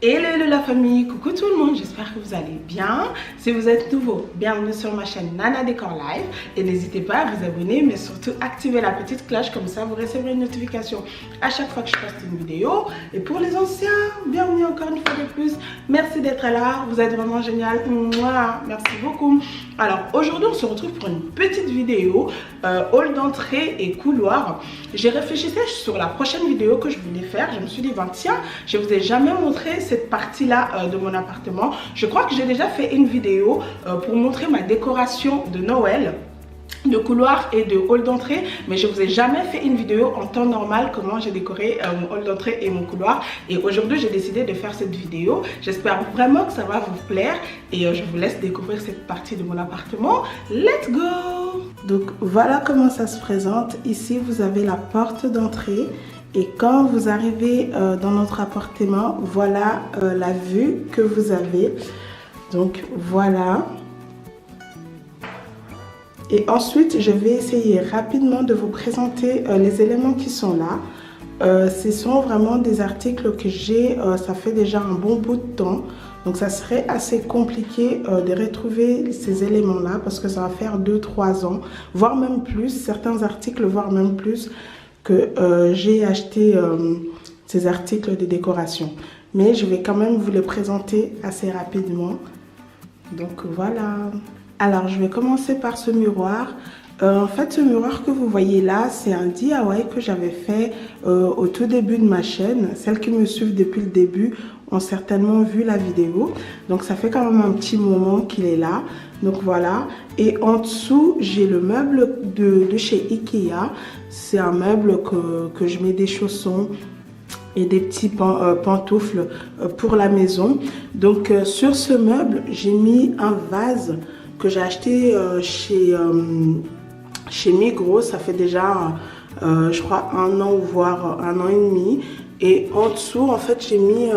Hello la famille, coucou tout le monde, j'espère que vous allez bien. Si vous êtes nouveau, bienvenue sur ma chaîne Nana Décor Live et n'hésitez pas à vous abonner mais surtout activer la petite cloche, comme ça vous recevrez une notification à chaque fois que je poste une vidéo. Et pour les anciens, bienvenue encore une fois de plus, merci d'être là, vous êtes vraiment génial, merci beaucoup. Alors aujourd'hui on se retrouve pour une petite vidéo hall d'entrée et couloir. J'ai réfléchi sur la prochaine vidéo que je voulais faire, je me suis dit tiens, je vous ai jamais montré cette partie là de mon appartement. Je crois que j'ai déjà fait une vidéo pour montrer ma décoration de Noël, de couloir et de hall d'entrée, mais je vous ai jamais fait une vidéo en temps normal comment j'ai décoré mon hall d'entrée et mon couloir. Et aujourd'hui j'ai décidé de faire cette vidéo. J'espère vraiment que ça va vous plaire et je vous laisse découvrir cette partie de mon appartement. Let's go! Donc voilà comment ça se présente. Ici vous avez la porte d'entrée. Et quand vous arrivez dans notre appartement, voilà la vue que vous avez. Donc voilà. Et ensuite, je vais essayer rapidement de vous présenter les éléments qui sont là. Ce sont vraiment des articles que j'ai, ça fait déjà un bon bout de temps. Donc ça serait assez compliqué de retrouver ces éléments-là parce que ça va faire 2-3 ans, voire même plus, certains articles, voire même plus, que j'ai acheté ces articles de décoration. Mais je vais quand même vous les présenter assez rapidement. Donc voilà. Alors je vais commencer par ce miroir. En fait ce miroir que vous voyez là, c'est un DIY que j'avais fait au tout début de ma chaîne. Celles qui me suivent depuis le début ont certainement vu la vidéo. Donc ça fait quand même un petit moment qu'il est là. Donc voilà. Et en dessous, j'ai le meuble de chez Ikea. C'est un meuble que je mets des chaussons et des petits pantoufles pour la maison. Donc sur ce meuble, j'ai mis un vase que j'ai acheté chez Migros. Ça fait déjà, je crois, 1 an, voire 1 an et demi. Et en dessous, en fait, j'ai mis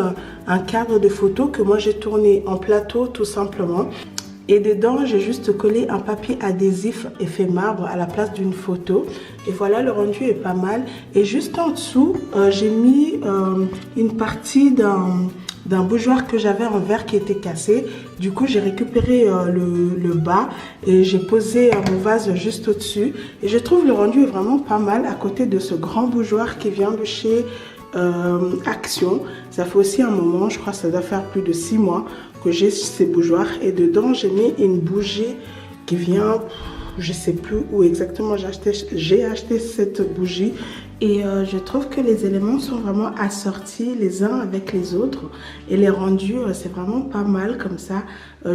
un cadre de photo que moi j'ai tourné en plateau tout simplement. Et dedans, j'ai juste collé un papier adhésif effet marbre à la place d'une photo. Et voilà, le rendu est pas mal. Et juste en dessous, j'ai mis une partie d'un bougeoir que j'avais en verre qui était cassé. Du coup, j'ai récupéré le bas et j'ai posé mon vase juste au-dessus. Et je trouve le rendu est vraiment pas mal à côté de ce grand bougeoir qui vient de chez Action. Ça fait aussi un moment, je crois que ça doit faire plus de 6 mois que j'ai ces bougeoirs. Et dedans, j'ai mis une bougie qui vient, je sais plus où exactement j'ai acheté cette bougie. Et je trouve que les éléments sont vraiment assortis les uns avec les autres. Et les rendus, c'est vraiment pas mal comme ça.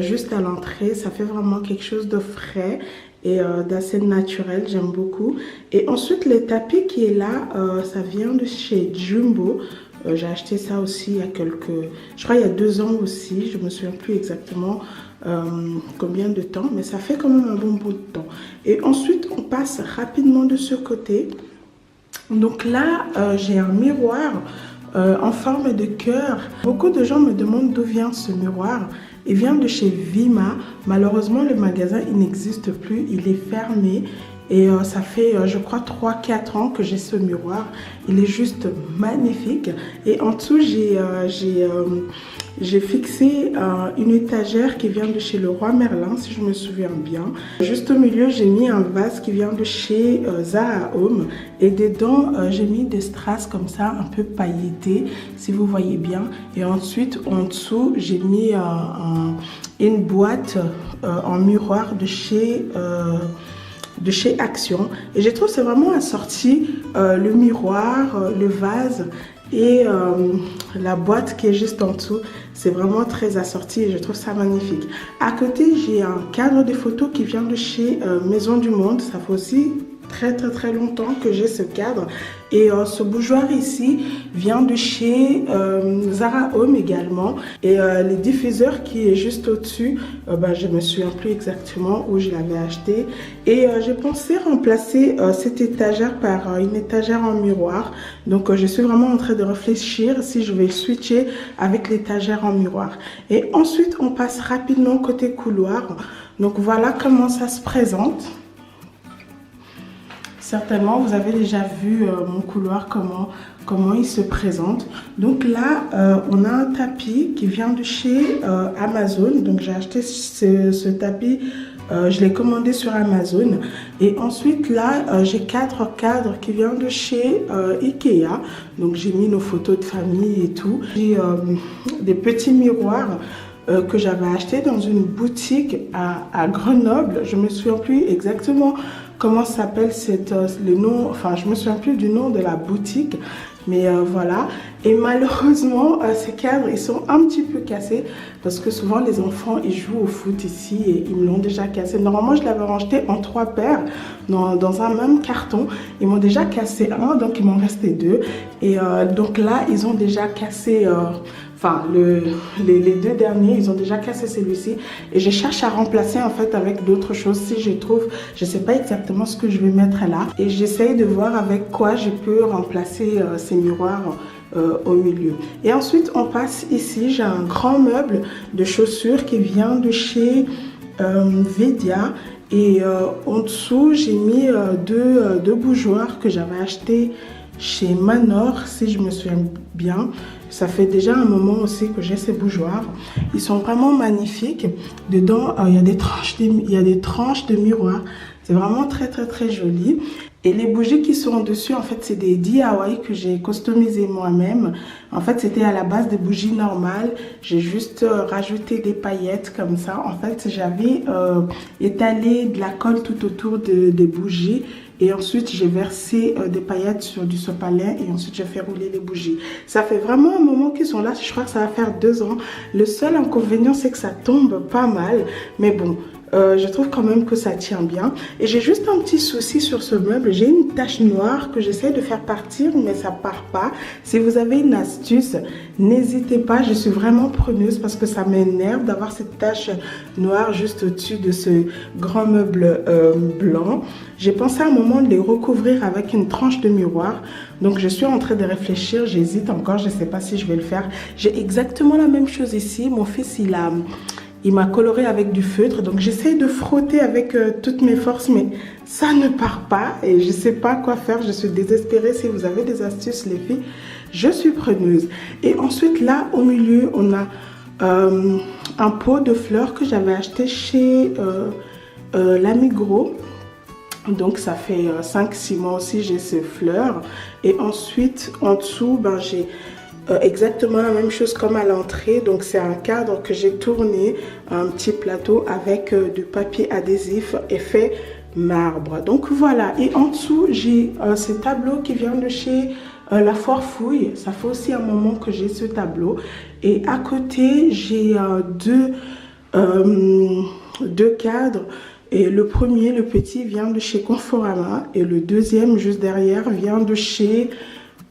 Juste à l'entrée, ça fait vraiment quelque chose de frais et d'assez naturel, j'aime beaucoup. Et ensuite, le tapis qui est là, ça vient de chez Jumbo. J'ai acheté ça aussi il y a je crois il y a 2 ans aussi, je me souviens plus exactement combien de temps, mais ça fait quand même un bon bout de temps. Et ensuite, on passe rapidement de ce côté. Donc là, j'ai un miroir en forme de cœur. Beaucoup de gens me demandent d'où vient ce miroir. Il vient de chez Vima. Malheureusement, le magasin, il n'existe plus. Il est fermé. Et ça fait, je crois, 3-4 ans que j'ai ce miroir. Il est juste magnifique. Et en dessous, j'ai fixé une étagère qui vient de chez Leroy Merlin, si je me souviens bien. Juste au milieu, j'ai mis un vase qui vient de chez Zara Home. Et dedans, j'ai mis des strass comme ça, un peu pailletés, si vous voyez bien. Et ensuite, en dessous, j'ai mis une boîte en miroir de chez Action. Et je trouve que c'est vraiment assorti, le miroir, le vase et la boîte qui est juste en dessous. C'est vraiment très assorti et je trouve ça magnifique. À côté, j'ai un cadre de photos qui vient de chez Maison du Monde. Ça fait aussi très longtemps que j'ai ce cadre. Et ce bougeoir ici vient de chez Zara Home également. Et les diffuseurs qui est juste au-dessus, je me souviens plus exactement où je l'avais acheté. Et j'ai pensé remplacer cette étagère par une étagère en miroir. Donc je suis vraiment en train de réfléchir si je vais switcher avec l'étagère en miroir. Et ensuite, on passe rapidement côté couloir. Donc voilà comment ça se présente. certainement vous avez déjà vu mon couloir, comment il se présente. Donc là, on a un tapis qui vient de chez Amazon. Donc j'ai acheté ce tapis, je l'ai commandé sur Amazon. Et ensuite là, j'ai 4 cadres qui viennent de chez Ikea. Donc j'ai mis nos photos de famille et tout. J'ai des petits miroirs que j'avais acheté dans une boutique à Grenoble. Je me souviens plus exactement comment s'appelle le nom, enfin je me souviens plus du nom de la boutique, mais voilà. Et malheureusement ces cadres ils sont un petit peu cassés parce que souvent les enfants ils jouent au foot ici et ils me l'ont déjà cassé. Normalement je l'avais racheté en 3 paires dans un même carton. Ils m'ont déjà cassé un, donc il m'en restait 2 et donc là ils ont déjà cassé enfin, les 2 derniers, ils ont déjà cassé celui-ci. Et je cherche à remplacer en fait avec d'autres choses. Si je trouve, je ne sais pas exactement ce que je vais mettre là. Et j'essaye de voir avec quoi je peux remplacer ces miroirs au milieu. Et ensuite, on passe ici. J'ai un grand meuble de chaussures qui vient de chez Vedia. Et en dessous, j'ai mis deux bougeoirs que j'avais achetés chez Manor, si je me souviens bien. Ça fait déjà un moment aussi que j'ai ces bougeoirs. Ils sont vraiment magnifiques. Dedans, il y a des tranches de miroirs. C'est vraiment très joli. Et les bougies qui sont dessus, en fait, c'est des DIY que j'ai customisées moi-même. En fait, c'était à la base des bougies normales. J'ai juste rajouté des paillettes comme ça. En fait, j'avais étalé de la colle tout autour des bougies. Et ensuite, j'ai versé des paillettes sur du sopalin et ensuite, j'ai fait rouler les bougies. Ça fait vraiment un moment qu'ils sont là. Je crois que ça va faire 2 ans. Le seul inconvénient, c'est que ça tombe pas mal. Mais bon, je trouve quand même que ça tient bien. Et j'ai juste un petit souci sur ce meuble. J'ai une tache noire que j'essaie de faire partir, mais ça part pas. Si vous avez une astuce, n'hésitez pas. Je suis vraiment preneuse parce que ça m'énerve d'avoir cette tache noire juste au-dessus de ce grand meuble blanc. J'ai pensé à un moment de les recouvrir avec une tranche de miroir. Donc je suis en train de réfléchir. J'hésite encore. Je ne sais pas si je vais le faire. J'ai exactement la même chose ici. Mon fils, il m'a coloré avec du feutre, donc j'essaye de frotter avec toutes mes forces, mais ça ne part pas et je ne sais pas quoi faire. Je suis désespérée. Si vous avez des astuces, les filles, je suis preneuse. Et ensuite, là, au milieu, on a un pot de fleurs que j'avais acheté chez l'Amigros. Donc, ça fait 5-6 mois aussi, j'ai ces fleurs. Et ensuite, en dessous, ben, j'ai exactement la même chose comme à l'entrée. Donc c'est un cadre que j'ai tourné, un petit plateau avec du papier adhésif effet marbre. Donc voilà, et en dessous j'ai ce tableau qui vient de chez La Foire Fouille. Ça fait aussi un moment que j'ai ce tableau. Et à côté j'ai deux cadres. Et le premier, le petit, vient de chez Conforama. Et le deuxième, juste derrière, vient de chez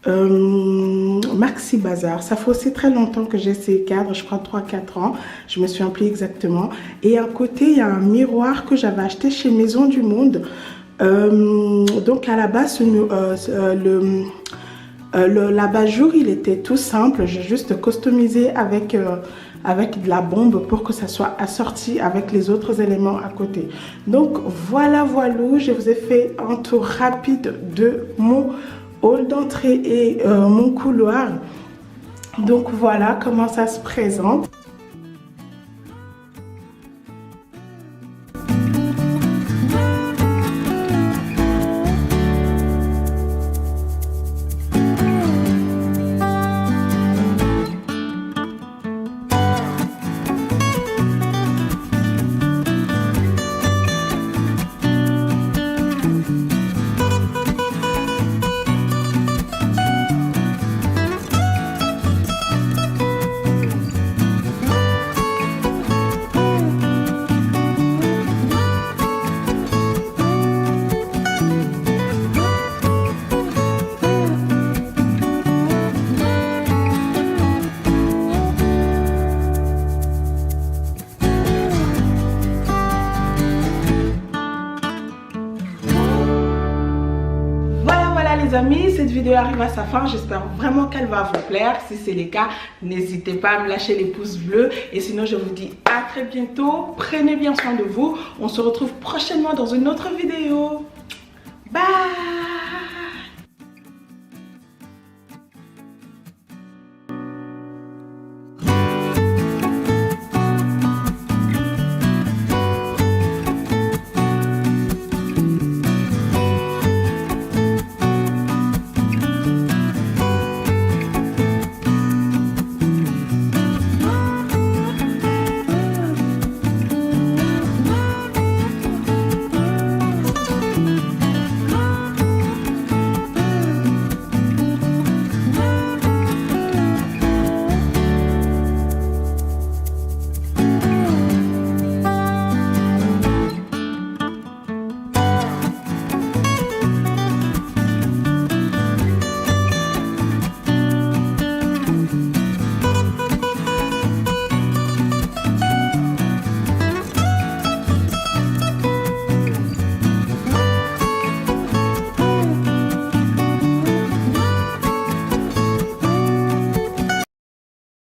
Maxi Bazar. Ça fait aussi très longtemps que j'ai ces cadres, je crois 3-4 ans, je me souviens plus exactement. Et à côté il y a un miroir que j'avais acheté chez Maison du Monde. Donc à la base l'abat-jour il était tout simple, j'ai juste customisé avec de la bombe pour que ça soit assorti avec les autres éléments à côté. Donc voilà, je vous ai fait un tour rapide de mon hall d'entrée et mon couloir. Donc voilà comment ça se présente. Les amis, cette vidéo arrive à sa fin. J'espère vraiment qu'elle va vous plaire. Si c'est le cas, n'hésitez pas à me lâcher les pouces bleus. Et sinon, je vous dis à très bientôt. Prenez bien soin de vous. On se retrouve prochainement dans une autre vidéo. Bye.